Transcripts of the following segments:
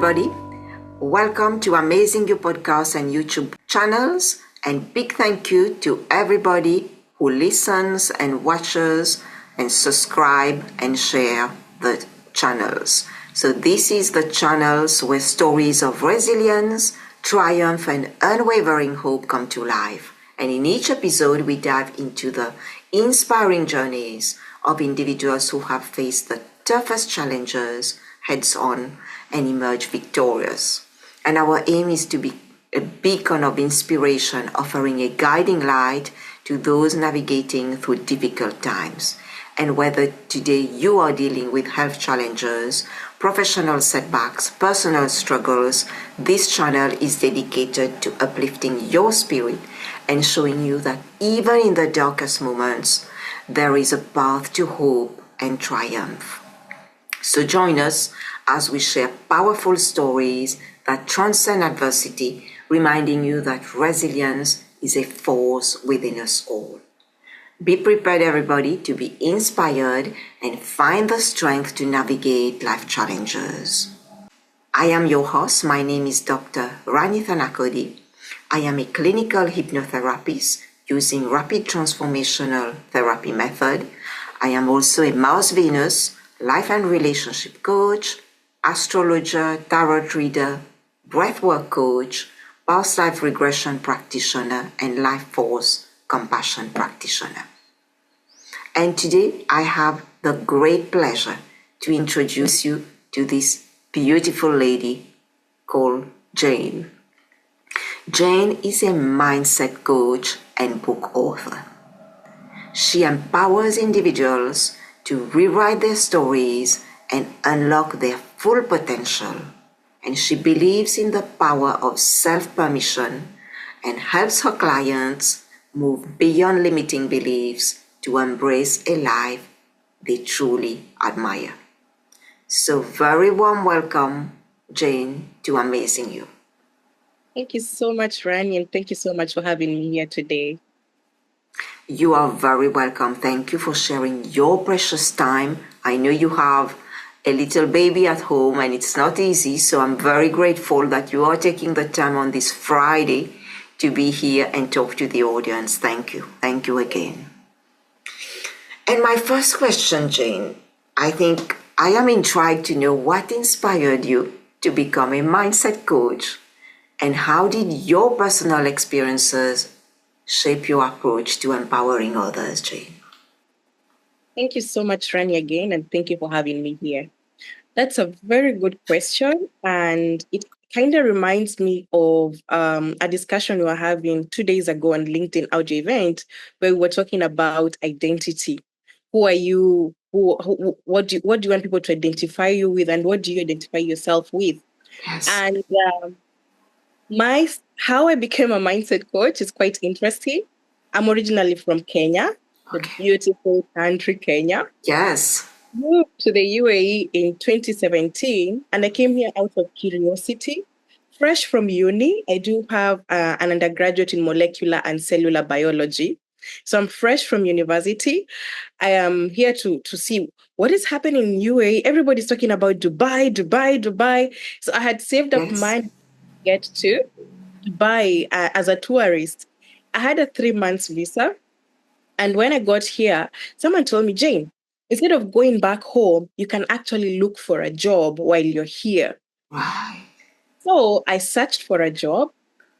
everybody. Welcome to Amazing You podcast and YouTube channels. And big thank you to everybody who listens and watches and subscribe and share the channels. So this is the channels where stories of resilience, triumph, and unwavering hope come to life. And in each episode, we dive into the inspiring journeys of individuals who have faced the toughest challenges heads on and emerge victorious. And our aim is to be a beacon of inspiration, offering a guiding light to those navigating through difficult times. And whether today you are dealing with health challenges, professional setbacks, personal struggles, this channel is dedicated to uplifting your spirit and showing you that even in the darkest moments, there is a path to hope and triumph. So join us as we share powerful stories that transcend adversity, reminding you that resilience is a force within us all. Be prepared, everybody, to be inspired and find the strength to navigate life challenges. I am your host. My name is Dr. Rani Thanacoody. I am a clinical hypnotherapist using rapid transformational therapy method. I am also a Mars Venus life and relationship coach, astrologer, tarot reader, breathwork coach, past life regression practitioner, and life force compassion practitioner. And today I have the great pleasure to introduce you to this beautiful lady called Jane. Jane is a mindset coach and book author. She empowers individuals to rewrite their stories and unlock their full potential. And she believes in the power of self-permission and helps her clients move beyond limiting beliefs to embrace a life they truly admire. So very warm welcome, Jane, to Amazing You. Thank you so much, Rani, and thank you so much for having me here today. You are very welcome. Thank you for sharing your precious time. I know you have a little baby at home and it's not easy, so I'm very grateful that you are taking the time on this Friday to be here and talk to the audience. Thank you. Thank you again. And my first question, Jane, I think I am intrigued to know what inspired you to become a mindset coach and how did your personal experiences shape your approach to empowering others, Jane? Thank you so much, Rani, again, and thank you for having me here. That's a very good question, and it kind of reminds me of a discussion we were having 2 days ago on LinkedIn audio event where we were talking about identity. Who are you? What do you want people to identify you with, and what do you identify yourself with? Yes. And how I became a mindset coach is quite interesting. I'm originally from Kenya, the beautiful country Kenya. Yes. Moved to the UAE in 2017, and I came here out of curiosity. Fresh from uni, I do have an undergraduate in molecular and cellular biology. So I'm fresh from university. I am here to see what is happening in UAE. Everybody's talking about Dubai, Dubai, Dubai. So I had saved up money to get to Dubai as a tourist. I had a 3 months visa. And when I got here, someone told me, Jane, instead of going back home, you can actually look for a job while you're here. Right. So I searched for a job.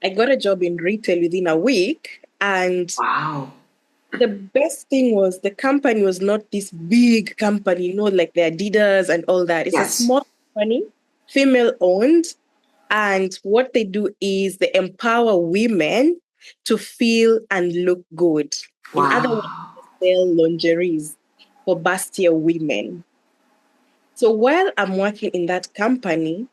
I got a job in retail within a week. And wow. The best thing was the company was not this big company, like the Adidas and all that. It's a small company, female owned. And what they do is they empower women to feel and look good. Wow. In other words, they sell lingeries for bustier women. So while I'm working in that company,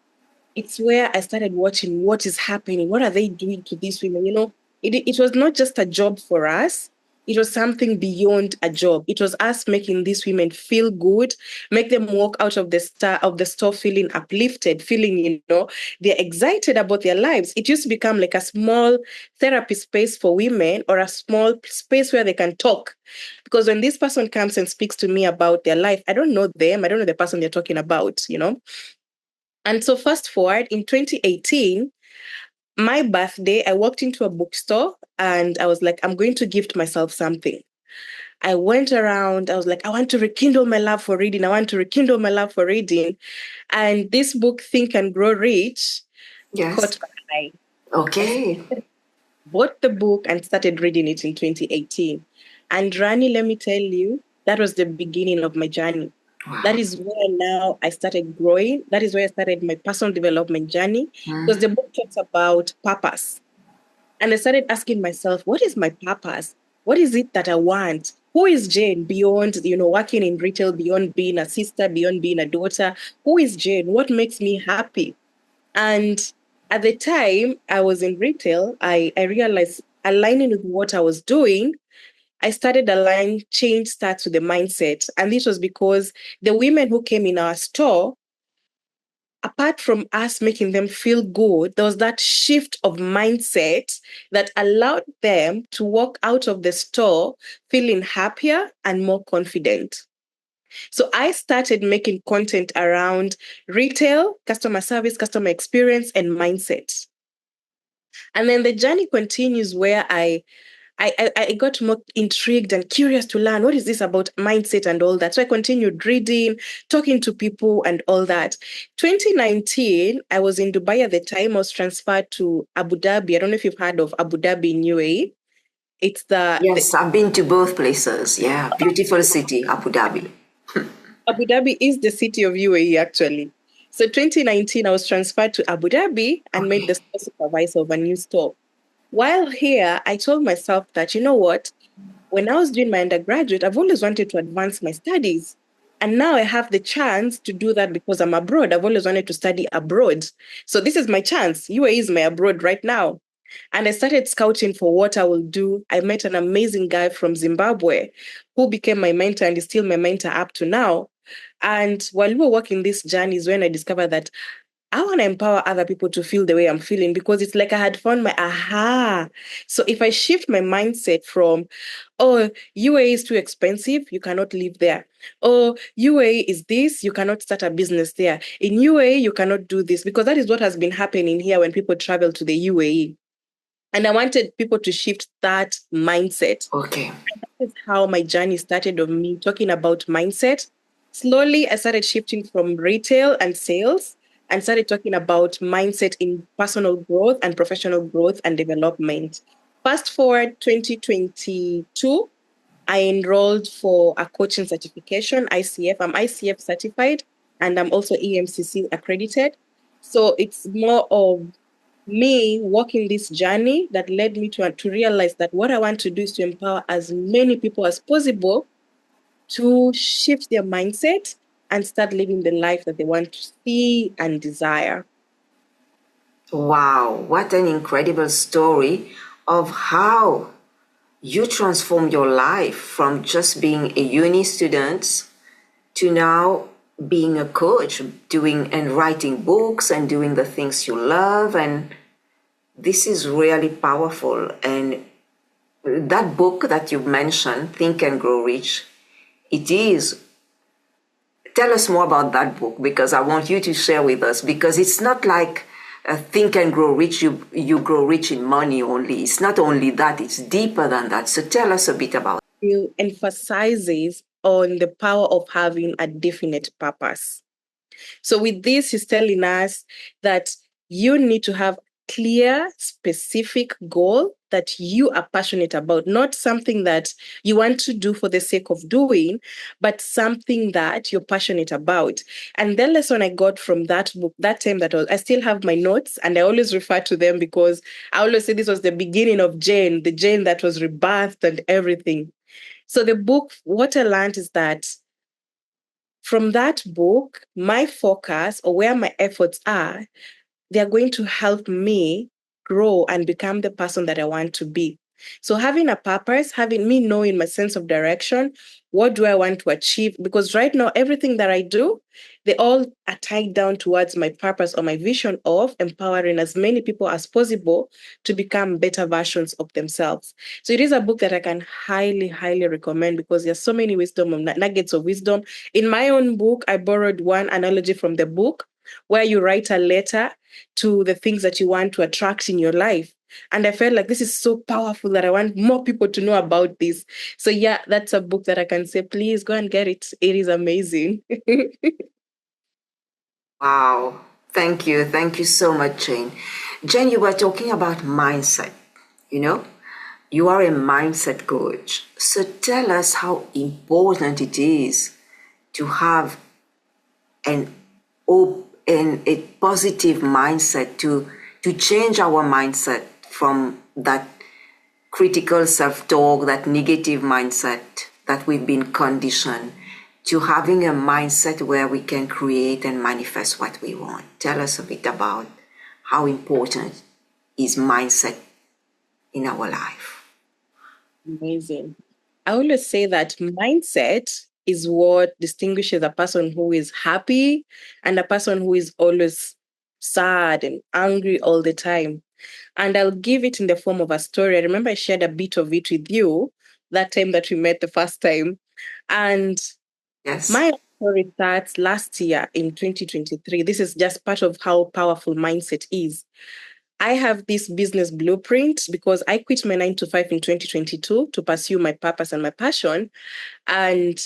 it's where I started watching what is happening. What are they doing to these women? It was not just a job for us. It was something beyond a job. It was us making these women feel good, make them walk out of the store feeling uplifted, feeling, they're excited about their lives. It used to become like a small therapy space for women or a small space where they can talk. Because when this person comes and speaks to me about their life, I don't know them. I don't know the person they're talking about, And so fast forward in 2018, my birthday, I walked into a bookstore and I was like, I'm going to gift myself something. I went around, I was like, I want to rekindle my love for reading. I want to rekindle my love for reading. And this book, Think and Grow Rich, Yes. caught my eye. I Okay. bought the book and started reading it in 2018. And Rani, let me tell you, that was the beginning of my journey. That Wow. is where now I started growing. That is where I started my personal development journey because the Mm. book talks about purpose. And I started asking myself, what is my purpose? What is it that I want? Who is Jane beyond, working in retail, beyond being a sister, beyond being a daughter? Who is Jane? What makes me happy? And at the time I was in retail, I realized aligning with what I was doing, I started aligning change starts with the mindset. And this was because the women who came in our store, apart from us making them feel good, there was that shift of mindset that allowed them to walk out of the store feeling happier and more confident. So I started making content around retail, customer service, customer experience, and mindset. And then the journey continues where I got more intrigued and curious to learn what is this about mindset and all that. So I continued reading, talking to people and all that. 2019, I was in Dubai at the time. I was transferred to Abu Dhabi. I don't know if you've heard of Abu Dhabi in UAE. It's the Yes, I've been to both places. Yeah, beautiful city, Abu Dhabi. Abu Dhabi is the city of UAE actually. So 2019, I was transferred to Abu Dhabi and made the Okay. store supervisor of a new store. While here, I told myself that, you know what? When I was doing my undergraduate, I've always wanted to advance my studies. And now I have the chance to do that because I'm abroad. I've always wanted to study abroad. So this is my chance. UAE is my abroad right now. And I started scouting for what I will do. I met an amazing guy from Zimbabwe who became my mentor and is still my mentor up to now. And while we were working this journey is when I discovered that I want to empower other people to feel the way I'm feeling because it's like I had found my aha. So if I shift my mindset from, oh, UAE is too expensive, you cannot live there. Oh, UAE is this, you cannot start a business there. In UAE, you cannot do this because that is what has been happening here when people travel to the UAE. And I wanted people to shift that mindset. Okay. Is how my journey started of me talking about mindset. Slowly, I started shifting from retail and sales and started talking about mindset in personal growth and professional growth and development. Fast forward 2022, I enrolled for a coaching certification, ICF. I'm ICF certified and I'm also EMCC accredited. So it's more of me walking this journey that led me to realize that what I want to do is to empower as many people as possible to shift their mindset and start living the life that they want to see and desire. Wow, what an incredible story of how you transformed your life from just being a uni student to now being a coach, doing and writing books and doing the things you love. And this is really powerful. And that book that you mentioned, Think and Grow Rich, it is. Tell us more about that book because I want you to share with us because it's not like Think and Grow Rich, you grow rich in money only. It's not only that, it's deeper than that. So tell us a bit about It emphasizes on the power of having a definite purpose. So with this, he's telling us that you need to have clear, specific goal that you are passionate about, not something that you want to do for the sake of doing, but something that you're passionate about. And the lesson I got from that book, that time that I still have my notes and I always refer to them because I always say this was the beginning of Jane, the Jane that was rebirthed and everything. So the book, what I learned is that from that book, my focus or where my efforts are, they're going to help me grow and become the person that I want to be. So having a purpose, having me knowing my sense of direction, what do I want to achieve? Because right now, everything that I do, they all are tied down towards my purpose or my vision of empowering as many people as possible to become better versions of themselves. So it is a book that I can highly, highly recommend because there's so many wisdom of nuggets of wisdom. In my own book, I borrowed one analogy from the book where you write a letter to the things that you want to attract in your life. And I felt like this is so powerful that I want more people to know about this. So yeah, that's a book that I can say, please go and get it. It is amazing. Wow. Thank you. Thank you so much, Jane. Jane, you were talking about mindset. You know, you are a mindset coach. So tell us how important it is to have an and a positive mindset to change our mindset from that critical self-talk, that negative mindset that we've been conditioned to having a mindset where we can create and manifest what we want. Tell us a bit about how important is mindset in our life. Amazing. I always say that mindset is what distinguishes a person who is happy and a person who is always sad and angry all the time. And I'll give it in the form of a story. I remember I shared a bit of it with you that time that we met the first time. And Yes. my story starts last year in 2023. This is just part of how powerful mindset is. I have this business blueprint because I quit my 9 to 5 in 2022 to pursue my purpose and my passion. And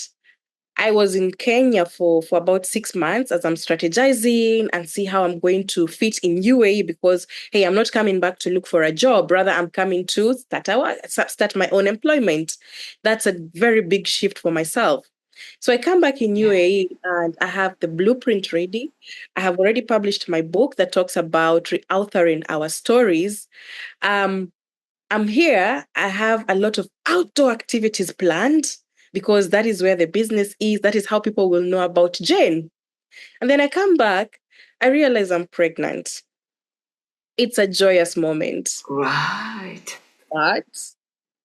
I was in Kenya for about 6 months as I'm strategizing and see how I'm going to fit in UAE because, hey, I'm not coming back to look for a job. Rather, I'm coming to start my own employment. That's a very big shift for myself. So I come back in Yeah. UAE and I have the blueprint ready. I have already published my book that talks about re-authoring our stories. Um, I'm here. I have a lot of outdoor activities planned because that is where the business is. That is how people will know about Jane. And then I come back, I realize I'm pregnant. It's a joyous moment, Right. but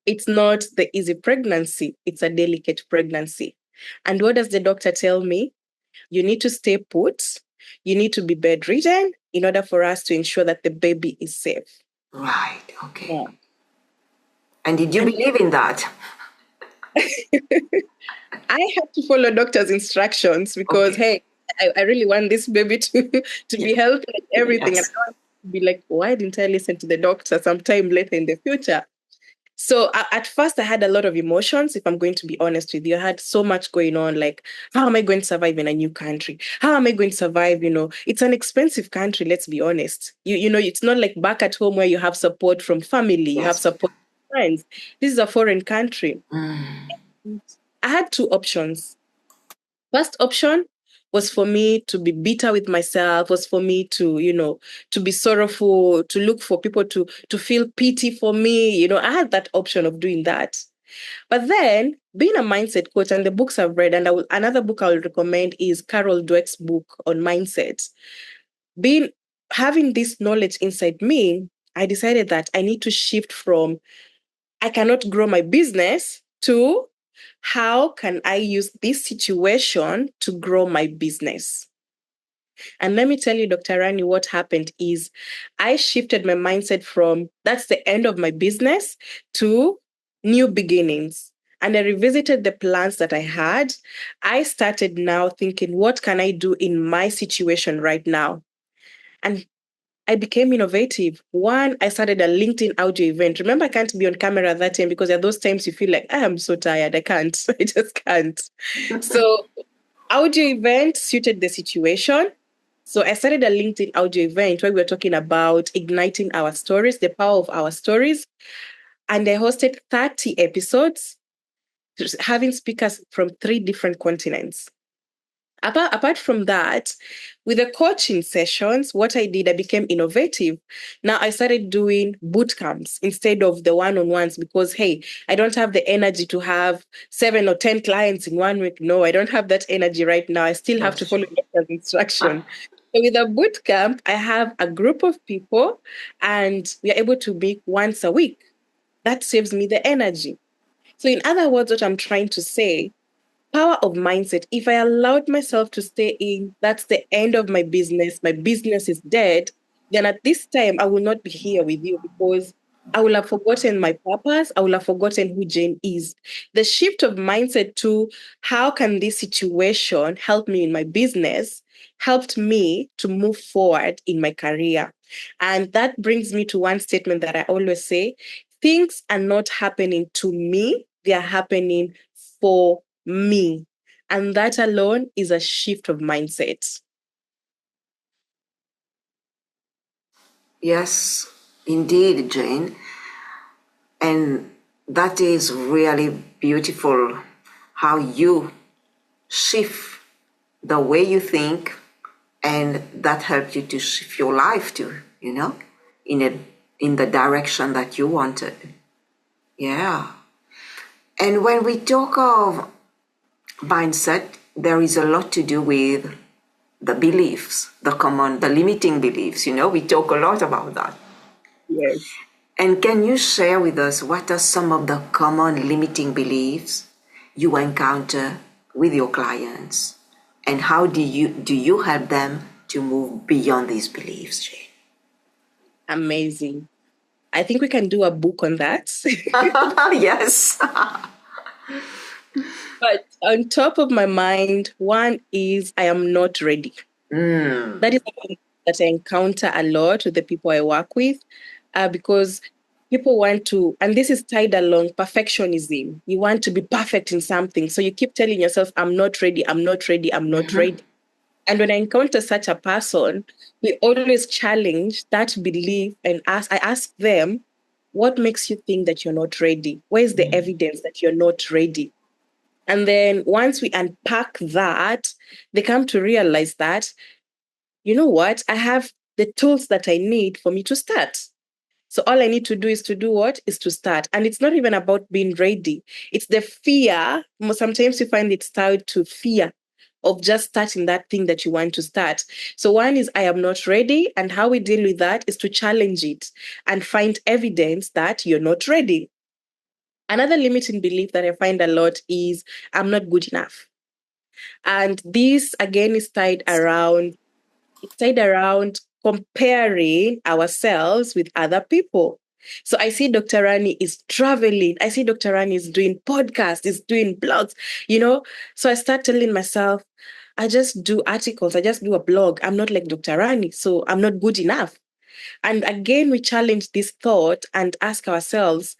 it's not the easy pregnancy. It's a delicate pregnancy. And what does the doctor tell me? You need to stay put. You need to be bedridden in order for us to ensure that the baby is safe. Right. Okay. Yeah. And did you And believe in that? I had to follow doctor's instructions because, Okay. hey, I really want this baby to Yeah. be healthy and everything. And Yes. I don't want to be like, why didn't I listen to the doctor sometime later in the future? So at first, I had a lot of emotions, if I'm going to be honest with you. I had so much going on, like, how am I going to survive in a new country? How am I going to survive? It's an expensive country, let's be honest. It's not like back at home where you have support from family, you have Yes. support from friends. This is a foreign country. Mm. I had two options. First option was for me to be bitter with myself, was for me to be sorrowful, to look for people to feel pity for me. I had that option of doing that. But then being a mindset coach and the books I've read, and another book I will recommend is Carol Dweck's book on mindset. Being having this knowledge inside me, I decided that I need to shift from I cannot grow my business to how can I use this situation to grow my business? And let me tell you, Dr. Rani, what happened is I shifted my mindset from that's the end of my business to new beginnings. And I revisited the plans that I had. I started now thinking, what can I do in my situation right now? And I became innovative. One, I started a LinkedIn audio event. Remember, I can't be on camera that time because there are those times you feel like, I am so tired. I can't. I just can't. So, audio event suited the situation. So, I started a LinkedIn audio event where we were talking about igniting our stories, the power of our stories. And I hosted 30 episodes, having speakers from 3 different continents. Apart from that, with the coaching sessions, what I did, I became innovative. Now I started doing boot camps instead of the one-on-ones because, hey, I don't have the energy to have 7 or 10 clients in 1 week. No, I don't have that energy right now. I still have to That's follow true. doctor's instruction. So with a boot camp, I have a group of people and we are able to meet once a week. That saves me the energy. So in other words, what I'm trying to say, power of mindset. If I allowed myself to stay in, that's the end of my business is dead, then at this time I will not be here with you because I will have forgotten my purpose. I will have forgotten who Jane is. The shift of mindset to how can this situation help me in my business helped me to move forward in my career. And that brings me to one statement that I always say: things are not happening to me, they are happening for me. And that alone is a shift of mindset. Yes, indeed, Jane. And that is really beautiful how you shift the way you think, and that helped you to shift your life too, in the direction that you wanted. Yeah. And when we talk of mindset, there is a lot to do with the beliefs, the limiting beliefs. We talk a lot about that. Yes. And can you share with us what are some of the common limiting beliefs you encounter with your clients? And how do you help them to move beyond these beliefs, Jane? Amazing. I think we can do a book on that. Yes. But on top of my mind, one is I am not ready. That is something that I encounter a lot with the people I work with, because people want to, and this is tied along perfectionism. You want to be perfect in something. So you keep telling yourself, I'm not ready, I'm not ready, I'm not ready. And when I encounter such a person, we always challenge that belief and I ask them, what makes you think that you're not ready? Where's the evidence that you're not ready? And then once we unpack that, they come to realize that, you know what? I have the tools that I need for me to start. So all I need to do is to do what? Is to start. And it's not even about being ready. It's the fear. Sometimes you find it's tied to fear of just starting that thing that you want to start. So one is I am not ready. And how we deal with that is to challenge it and find evidence that you're not ready. Another limiting belief that I find a lot is I'm not good enough. And this again is tied around comparing ourselves with other people. So I see Dr. Rani is traveling. I see Dr. Rani is doing podcasts, is doing blogs. So I start telling myself, I just do articles, I just do a blog. I'm not like Dr. Rani, so I'm not good enough. And again, we challenge this thought and ask ourselves,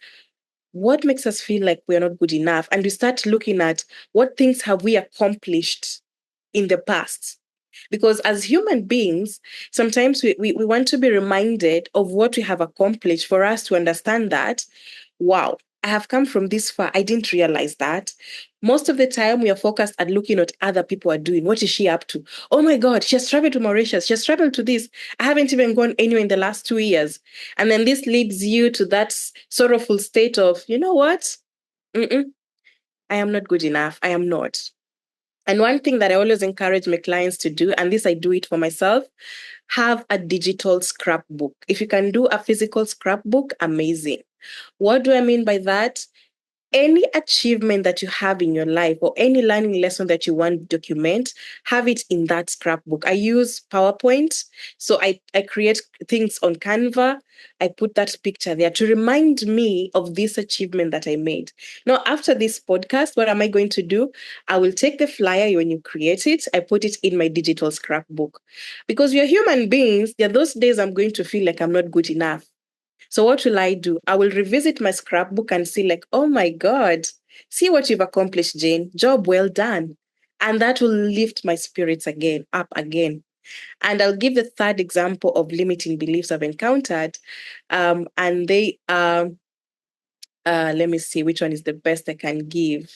what makes us feel like we're not good enough? And we start looking at what things have we accomplished in the past. Because as human beings, sometimes we want to be reminded of what we have accomplished for us to understand that, wow, I have come from this far. I didn't realize that. Most of the time, we are focused at looking at other people are doing. What is she up to? Oh my God, she has traveled to Mauritius. She has traveled to this. I haven't even gone anywhere in the last 2 years. And then this leads you to that sorrowful state of, you know what? Mm-mm, I am not good enough. I am not. And one thing that I always encourage my clients to do, and this I do it for myself, have a digital scrapbook. If you can do a physical scrapbook, amazing. What do I mean by that? Any achievement that you have in your life or any learning lesson that you want to document, have it in that scrapbook. I use PowerPoint. So I create things on Canva. I put that picture there to remind me of this achievement that I made. Now, after this podcast, what am I going to do? I will take the flyer when you create it, I put it in my digital scrapbook. Because we are human beings, there are those days I'm going to feel like I'm not good enough. So what will I do? I will revisit my scrapbook and see like, oh my God, see what you've accomplished, Jane. Job well done. And that will lift my spirits again, up again. And I'll give the third example of limiting beliefs I've encountered. And they are, let me see which one is the best I can give.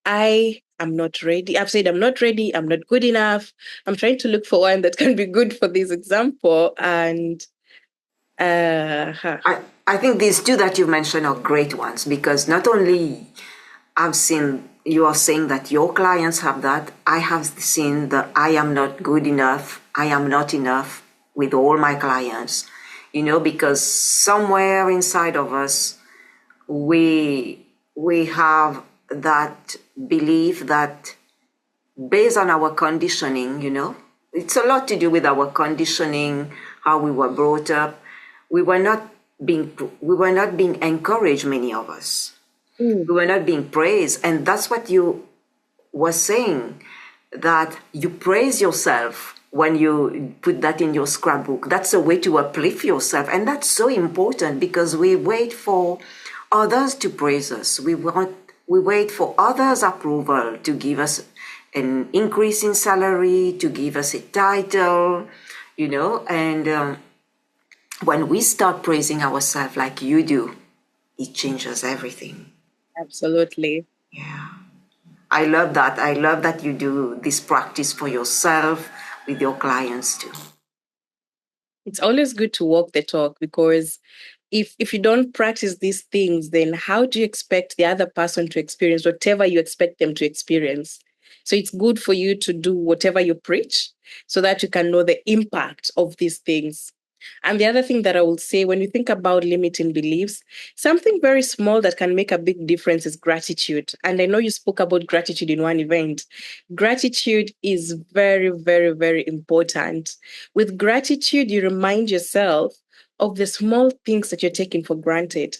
I am not ready. I've said I'm not ready. I'm not good enough. I'm trying to look for one that can be good for this example. And huh. I think these two that you mentioned are great ones, because not only I've seen you are saying that your clients have that, I have seen the I am not good enough, I am not enough with all my clients, because somewhere inside of us, we have that belief that based on our conditioning, it's a lot to do with our conditioning, how we were brought up. we were not being encouraged, many of us. Mm. We were not being praised. And that's what you were saying, that you praise yourself when you put that in your scrapbook. That's a way to uplift yourself. And that's so important, because we wait for others to praise us. We wait for others' approval to give us an increase in salary, to give us a title, and when we start praising ourselves like you do, it changes everything. Absolutely. Yeah. I love that. I love that you do this practice for yourself, with your clients too. It's always good to walk the talk, because if you don't practice these things, then how do you expect the other person to experience whatever you expect them to experience? So it's good for you to do whatever you preach, so that you can know the impact of these things. And the other thing that I will say, when you think about limiting beliefs, something very small that can make a big difference is gratitude. And I know you spoke about gratitude in one event. Gratitude is very, very, very important. With gratitude, you remind yourself of the small things that you're taking for granted.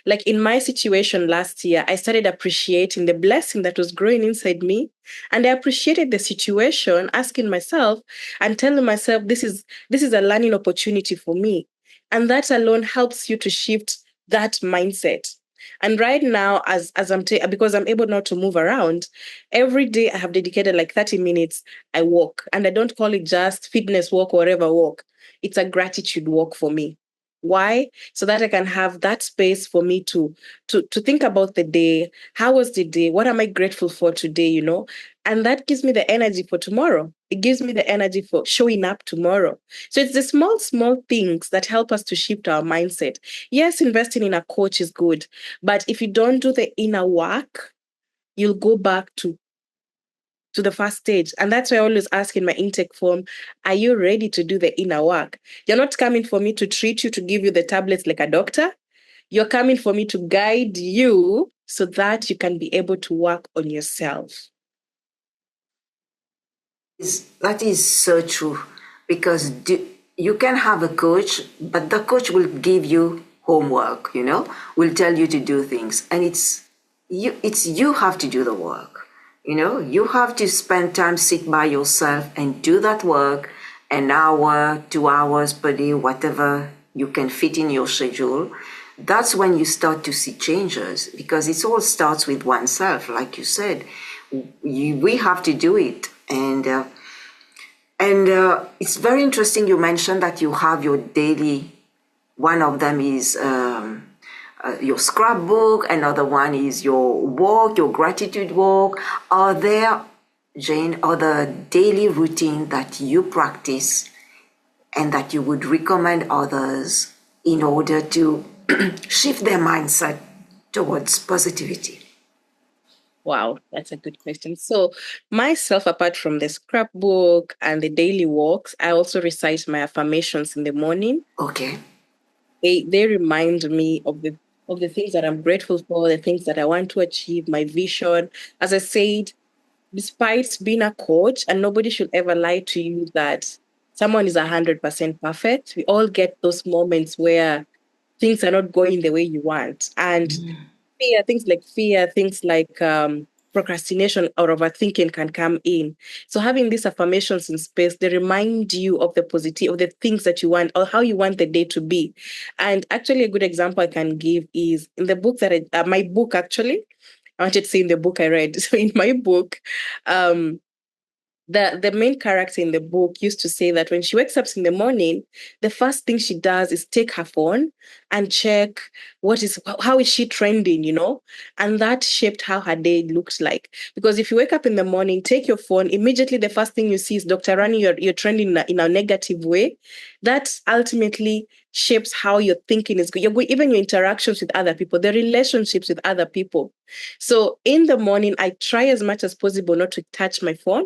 Like in my situation last year, I started appreciating the blessing that was growing inside me. And I appreciated the situation, asking myself and telling myself, this is a learning opportunity for me. And that alone helps you to shift that mindset. And right now, because I'm able now to move around, every day I have dedicated like 30 minutes. I walk, and I don't call it just fitness walk or whatever walk. It's a gratitude walk for me. Why? So that I can have that space for me to think about the day. How was the day? What am I grateful for today? And that gives me the energy for tomorrow. It gives me the energy for showing up tomorrow. So it's the small, small things that help us to shift our mindset. Yes, investing in a coach is good, but if you don't do the inner work, you'll go back to the first stage. And that's why I always ask in my intake form, are you ready to do the inner work? You're not coming for me to treat you, to give you the tablets like a doctor. You're coming for me to guide you so that you can be able to work on yourself. That is so true, because you can have a coach, but the coach will give you homework, will tell you to do things, and you have to do the work. You have to spend time, sit by yourself and do that work, an hour, 2 hours per day, whatever you can fit in your schedule. That's when you start to see changes, because it all starts with oneself, like you said. We have to do it. And it's very interesting you mentioned that you have your daily, one of them is your scrapbook, another one is your walk, your gratitude walk. Are there, Jane, other daily routine that you practice and that you would recommend others in order to shift their mindset towards positivity? Wow, that's a good question. So, myself, apart from the scrapbook and the daily walks, I also recite my affirmations in the morning. Okay. They remind me of the things that I'm grateful for, the things that I want to achieve, my vision. As I said, despite being a coach, and nobody should ever lie to you that someone is 100% perfect. We all get those moments where things are not going the way you want. And fear, things like procrastination or overthinking can come in. So having these affirmations in space, they remind you of the positive, of the things that you want, or how you want the day to be. And actually, a good example I can give is in the book my book actually. I wanted to say in the book I read. So in my book, um, the main character in the book used to say that when she wakes up in the morning, the first thing she does is take her phone and check how is she trending, and that shaped how her day looked like. Because if you wake up in the morning, take your phone, immediately the first thing you see is Dr. Rani, you're trending in a negative way. That ultimately shapes how your thinking is going. Even your interactions with other people, the relationships with other people. So in the morning, I try as much as possible not to touch my phone,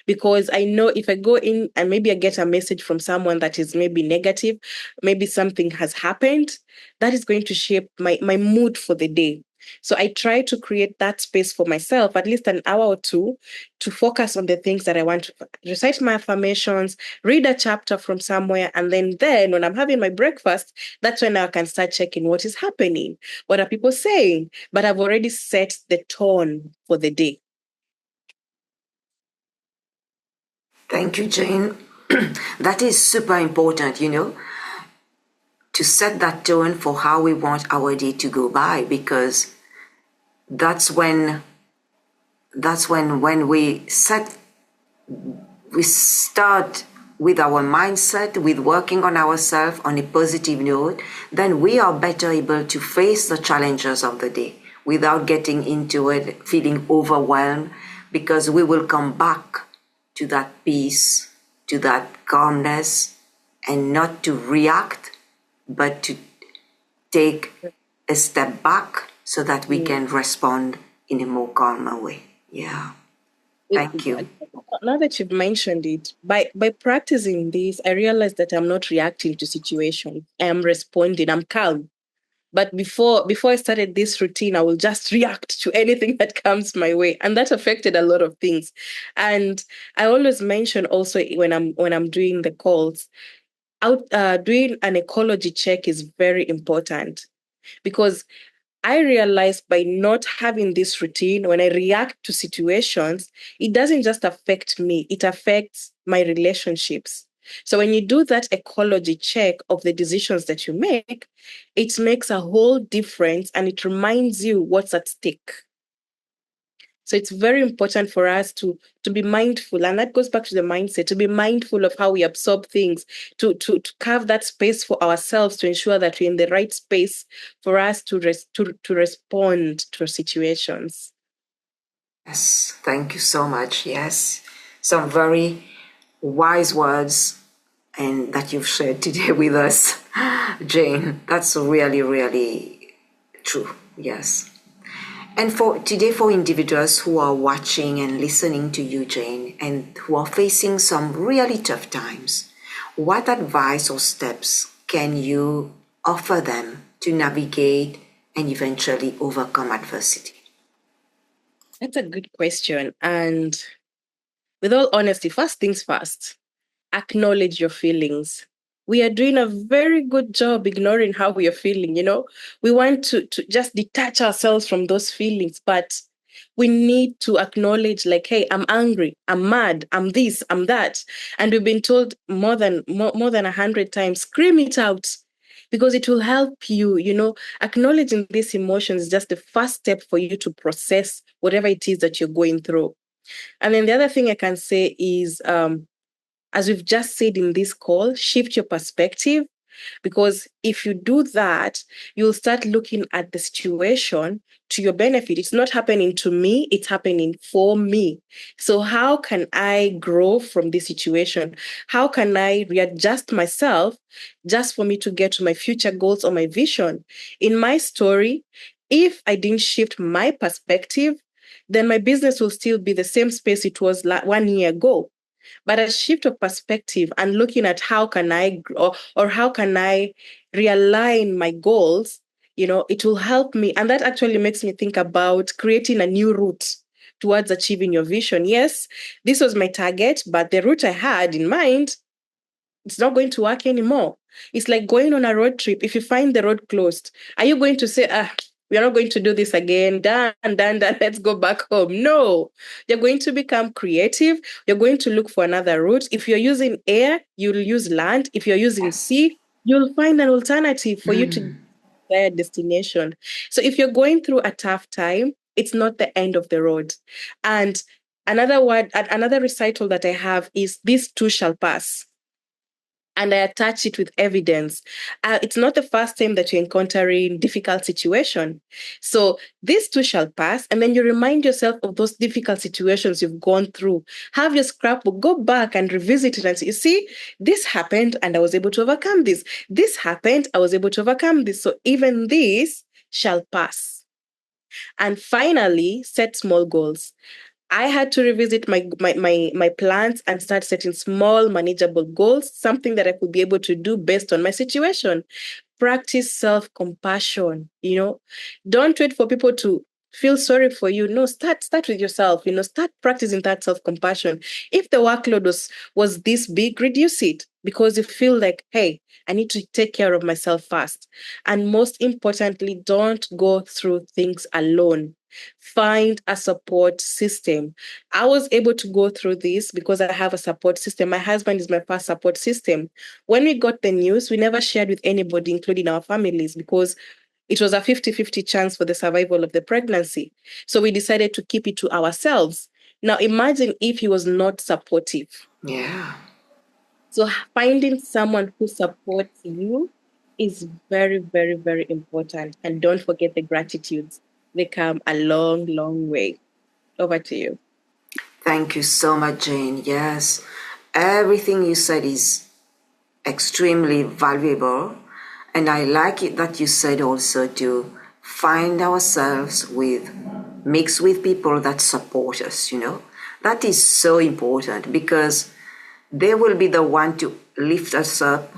because I know if I go in and maybe I get a message from someone that is maybe negative, maybe something has happened, that is going to shape my mood for the day. So I try to create that space for myself, at least an hour or two, to focus on the things that I want to recite my affirmations, read a chapter from somewhere, and then when I'm having my breakfast, that's when I can start checking what is happening. What are people saying? But I've already set the tone for the day. Thank you, Jane. That is super important, to set that tone for how we want our day to go by, because that's when we start with our mindset, with working on ourselves on a positive note, then we are better able to face the challenges of the day without getting into it, feeling overwhelmed, because we will come back to that peace, to that calmness, and not to react, but to take a step back so that we can respond in a more calmer way. Yeah. Thank you. Now that you've mentioned it, by practicing this, I realized that I'm not reacting to situations. I am responding. I'm calm. But before I started this routine, I will just react to anything that comes my way, and that affected a lot of things. And I always mention also when I'm doing the calls, doing an ecology check is very important, because I realized by not having this routine, when I react to situations, it doesn't just affect me, it affects my relationships. So when you do that ecology check of the decisions that you make, it makes a whole difference and it reminds you what's at stake. So it's very important for us to be mindful, and that goes back to the mindset, to be mindful of how we absorb things, to carve that space for ourselves to ensure that we're in the right space for us to respond to situations. Yes, thank you so much. Yes, some very wise words and that you've shared today with us, Jane. That's really, really true. Yes. And for today, for individuals who are watching and listening to you, Jane, and who are facing some really tough times, what advice or steps can you offer them to navigate and eventually overcome adversity? That's a good question. And with all honesty, first things first, acknowledge your feelings. We are doing a very good job ignoring how we are feeling. We want to just detach ourselves from those feelings, but we need to acknowledge, like, hey, I'm angry, I'm mad, I'm this, I'm that. And we've been told more than 100 times, scream it out, because it will help you. Acknowledging these emotions is just the first step for you to process whatever it is that you're going through. And then the other thing I can say is, as we've just said in this call, shift your perspective. Because if you do that, you'll start looking at the situation to your benefit. It's not happening to me, it's happening for me. So, how can I grow from this situation? How can I readjust myself just for me to get to my future goals or my vision? In my story, if I didn't shift my perspective, then my business will still be the same space it was 1 year ago. But a shift of perspective and looking at how can I grow, or how can I realign my goals, it will help me. And that actually makes me think about creating a new route towards achieving your vision. Yes, this was my target, but the route I had in mind, it's not going to work anymore. It's like going on a road trip. If you find the road closed, are you going to say, we are not going to do this again, done, let's go back home? No, you're going to become creative. You're going to look for another route. If you're using air, you'll use land. If you're using sea, you'll find an alternative for you to their destination. So if you're going through a tough time, it's not the end of the road. And another recital that I have is, this too shall pass. And I attach it with evidence. It's not the first time that you're encountering difficult situation. So this too shall pass. And then you remind yourself of those difficult situations you've gone through. Have your scrapbook, go back and revisit it and say, you see, this happened and I was able to overcome this. This happened, I was able to overcome this. So even this shall pass. And finally, set small goals. I had to revisit my plans and start setting small, manageable goals, something that I could be able to do based on my situation. practice self-compassion. Don't wait for people to feel sorry for you. No, start with yourself. Start practicing that self-compassion. If the workload was this big, reduce it, because you feel like, hey, I need to take care of myself first. And most importantly, don't go through things alone. Find a support system. I was able to go through this because I have a support system. My husband is my first support system. When we got the news, we never shared with anybody, including our families, because it was a 50-50 chance for the survival of the pregnancy. So we decided to keep it to ourselves. Now imagine if he was not supportive. Yeah. So finding someone who supports you is very, very, very important. And don't forget the gratitudes. They come a long, long way. Over to you. Thank you so much, Jane. Yes, everything you said is extremely valuable. And I like it that you said also to find ourselves mix with people that support us. That is so important because they will be the one to lift us up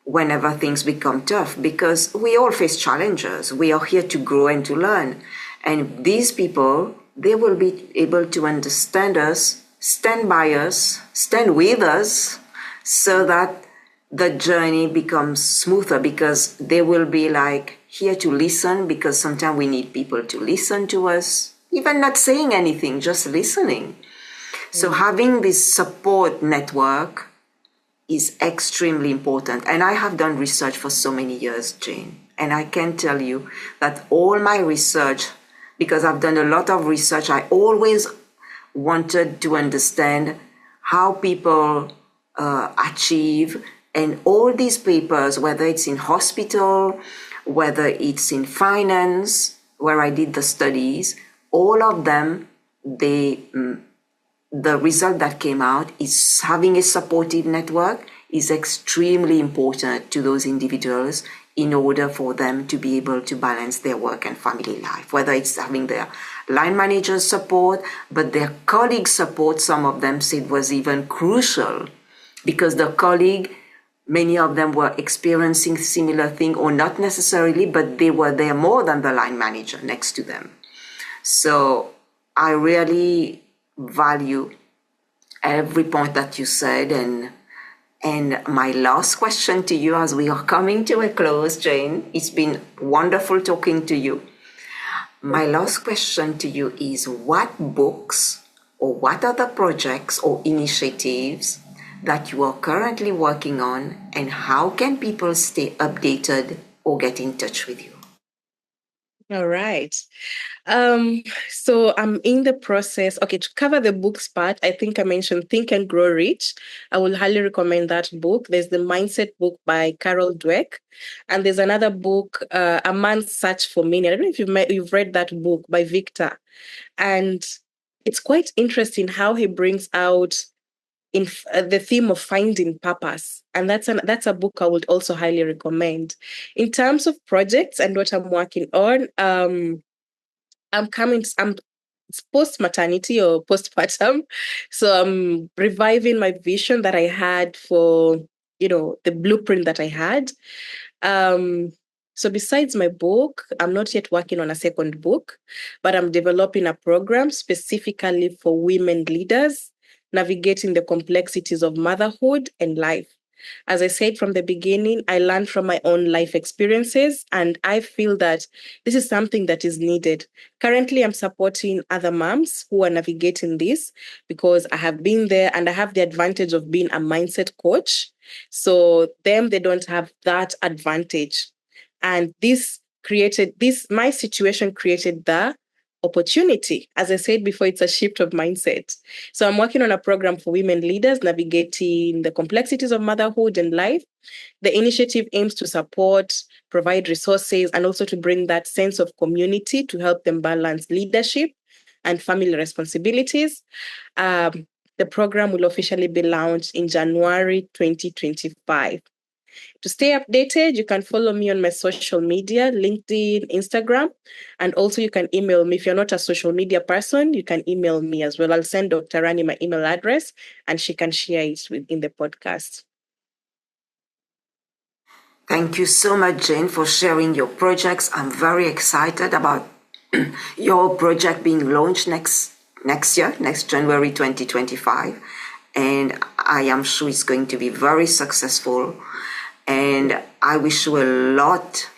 whenever things become tough, because we all face challenges. We are here to grow and to learn. And these people, they will be able to understand us, stand by us, stand with us, so that the journey becomes smoother, because they will be like here to listen, because sometimes we need people to listen to us, even not saying anything, just listening. So having this support network is extremely important. And I have done research for so many years, Jane. And I can tell you that all my research, because I've done a lot of research, I always wanted to understand how people achieve. And all these papers, whether it's in hospital, whether it's in finance, where I did the studies, all of them, the result that came out is having a supportive network is extremely important to those individuals in order for them to be able to balance their work and family life, whether it's having their line manager's support, but their colleague support, some of them said was even crucial, because the colleague, many of them were experiencing similar thing, or not necessarily, but they were there more than the line manager next to them. So I really value every point that you said. And my last question to you, as we are coming to a close, Jane, it's been wonderful talking to you. My last question to you is, what books or what other projects or initiatives that you are currently working on, and how can people stay updated or get in touch with you? All right. So I'm in the process. Okay, to cover the books part, I think I mentioned Think and Grow Rich. I will highly recommend that book. There's the Mindset book by Carol Dweck, and there's another book, A Man's Search for Meaning. I don't know if you've read that book by Victor, and it's quite interesting how he brings out the theme of finding purpose, and that's a book I would also highly recommend. In terms of projects and what I'm working on, I'm it's post maternity or postpartum. So I'm reviving my vision that I had for, the blueprint that I had. Um, so besides my book, I'm not yet working on a second book, but I'm developing a program specifically for women leaders navigating the complexities of motherhood and life. As I said from the beginning, I learned from my own life experiences, and I feel that this is something that is needed. Currently, I'm supporting other moms who are navigating this because I have been there, and I have the advantage of being a mindset coach. So they don't have that advantage. And my situation created the opportunity. As I said before, it's a shift of mindset. So I'm working on a program for women leaders navigating the complexities of motherhood and life. The initiative aims to support, provide resources, and also to bring that sense of community to help them balance leadership and family responsibilities. Um, the program will officially be launched in January 2025. To stay updated, you can follow me on my social media, LinkedIn, Instagram, and also you can email me. If you're not a social media person, you can email me as well. I'll send Dr. Rani my email address and she can share it in the podcast. Thank you so much, Jane, for sharing your projects. I'm very excited about your project being launched next year, next January 2025. And I am sure it's going to be very successful. And I wish you a lot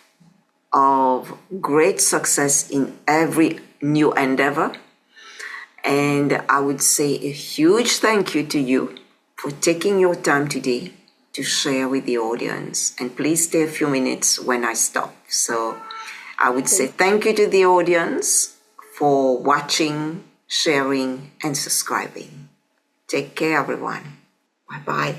of great success in every new endeavor. And I would say a huge thank you to you for taking your time today to share with the audience. And please stay a few minutes when I stop. So I would say thank you to the audience for watching, sharing, and subscribing. Take care, everyone. Bye-bye.